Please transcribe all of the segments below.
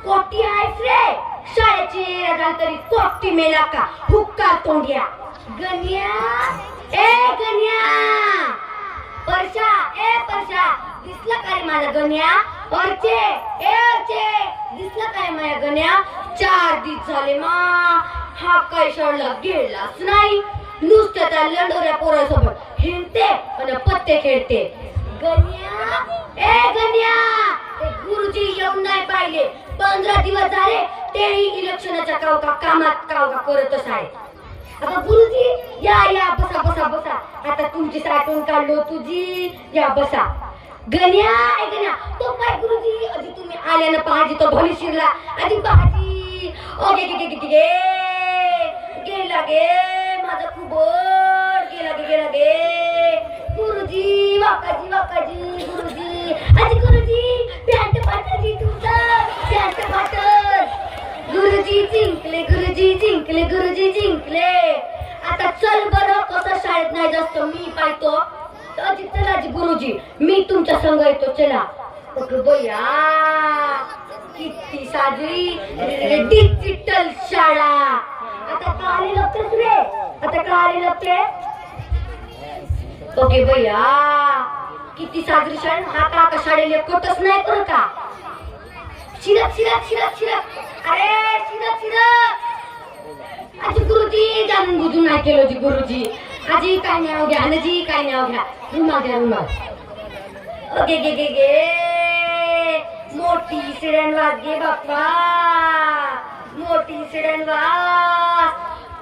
कोटी आहेस रे शाळेची राजा तरी कोटी मेला का हुक्का तोंड्या गण्या ए गण्या परशा ए परशा दिसला काय माझा गण्या परचे ए परचे दिसला काय माझा गण्या 4 दिवस झाले मा हा काय शाळेला गेलाच नाही नुसतं त्या लंडोऱ्या पोरासोबत हिंडते आणि पत्ते खेळते गण्या ए गण्या ते गुरुजी येऊन नाही पाहिले 15 दिवस झाले तेही इलेक्शनाच्या कामात करतच आहे आता गुरुजी या बसा बसा बसा आता तुमची साठवण काढलो तुझी या बसा गण्या ए गण्या तो काय गुरुजी आधी तुम्ही आल्यानं भाजी तो भली शिरला आधी भाजी ओके गे गेला गे माझा खूबड गेला गे गुरुजी वाकाजी गुरुजी आधी गुरुजी पॅन्ट फाटली तुमचा पॅन्ट फाटल गुरुजी जिंकले आता चल बरं कसं शाळेत नाही जास्त मी पाहतो तर चला गुरुजी मी तुमच्या संग येतो चला बया किती साजरी डिजिटल शाळा आता काली लपतेस रे आता काली लपते ओके बया किती साजरी शाळा हा काका शाळेला कोटच नाही करू का शिरक अरे शिरक आजी गुरुजी जाणून बुजून नाही केलं जी गुरुजी आजी काय नाव घ्या नजी काय नाव घ्या रुमाल ओके गे मोठी सिडन वाज गे बाप्पा मोठी सिडन वाज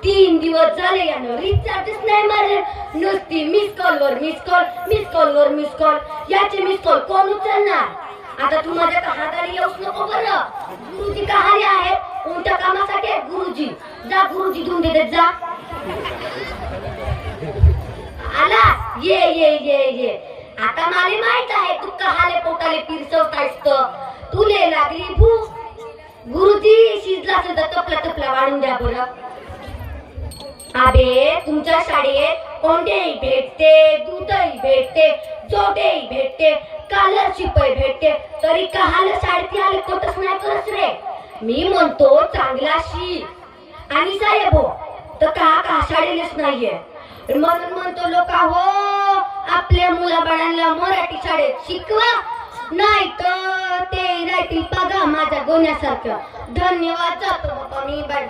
3 दिवस झाले यानं रिचार्जच नाही मारले नुसती मिस कॉल याचे मिस कॉल कोण उचलणार आता तू माझ्या हाताला येऊच नको बरं गुरुजी कहाणी आहे कोणत्या कामासाठी गुरुजी जा गुरुजी घेऊन देत जा आला ये आता मला माहित आहे तू कहाले पोटाले पिरसवतायस तुले लागली भूक गुरुजी शिजला सुद्धा तपला वाढून द्या बरं आबे तुमच्या शाळेत कोंडेही भेटते दूधही भेटते जोडेही भेटते कालर शिपही भेटते तरी कहाल शाळेत आले कोटच नाही करस रे मी म्हणतो चांगला शी आणि साहेब हो तर का शाळेलेच नाहीये म्हणून म्हणतो लोक हो आपल्या मुलाबाळांना मराठी शाळेत शिकवा नाही तर ते राहतील बघा माझ्या गोण्यासारखं धन्यवाद जातो बाबा मी बाय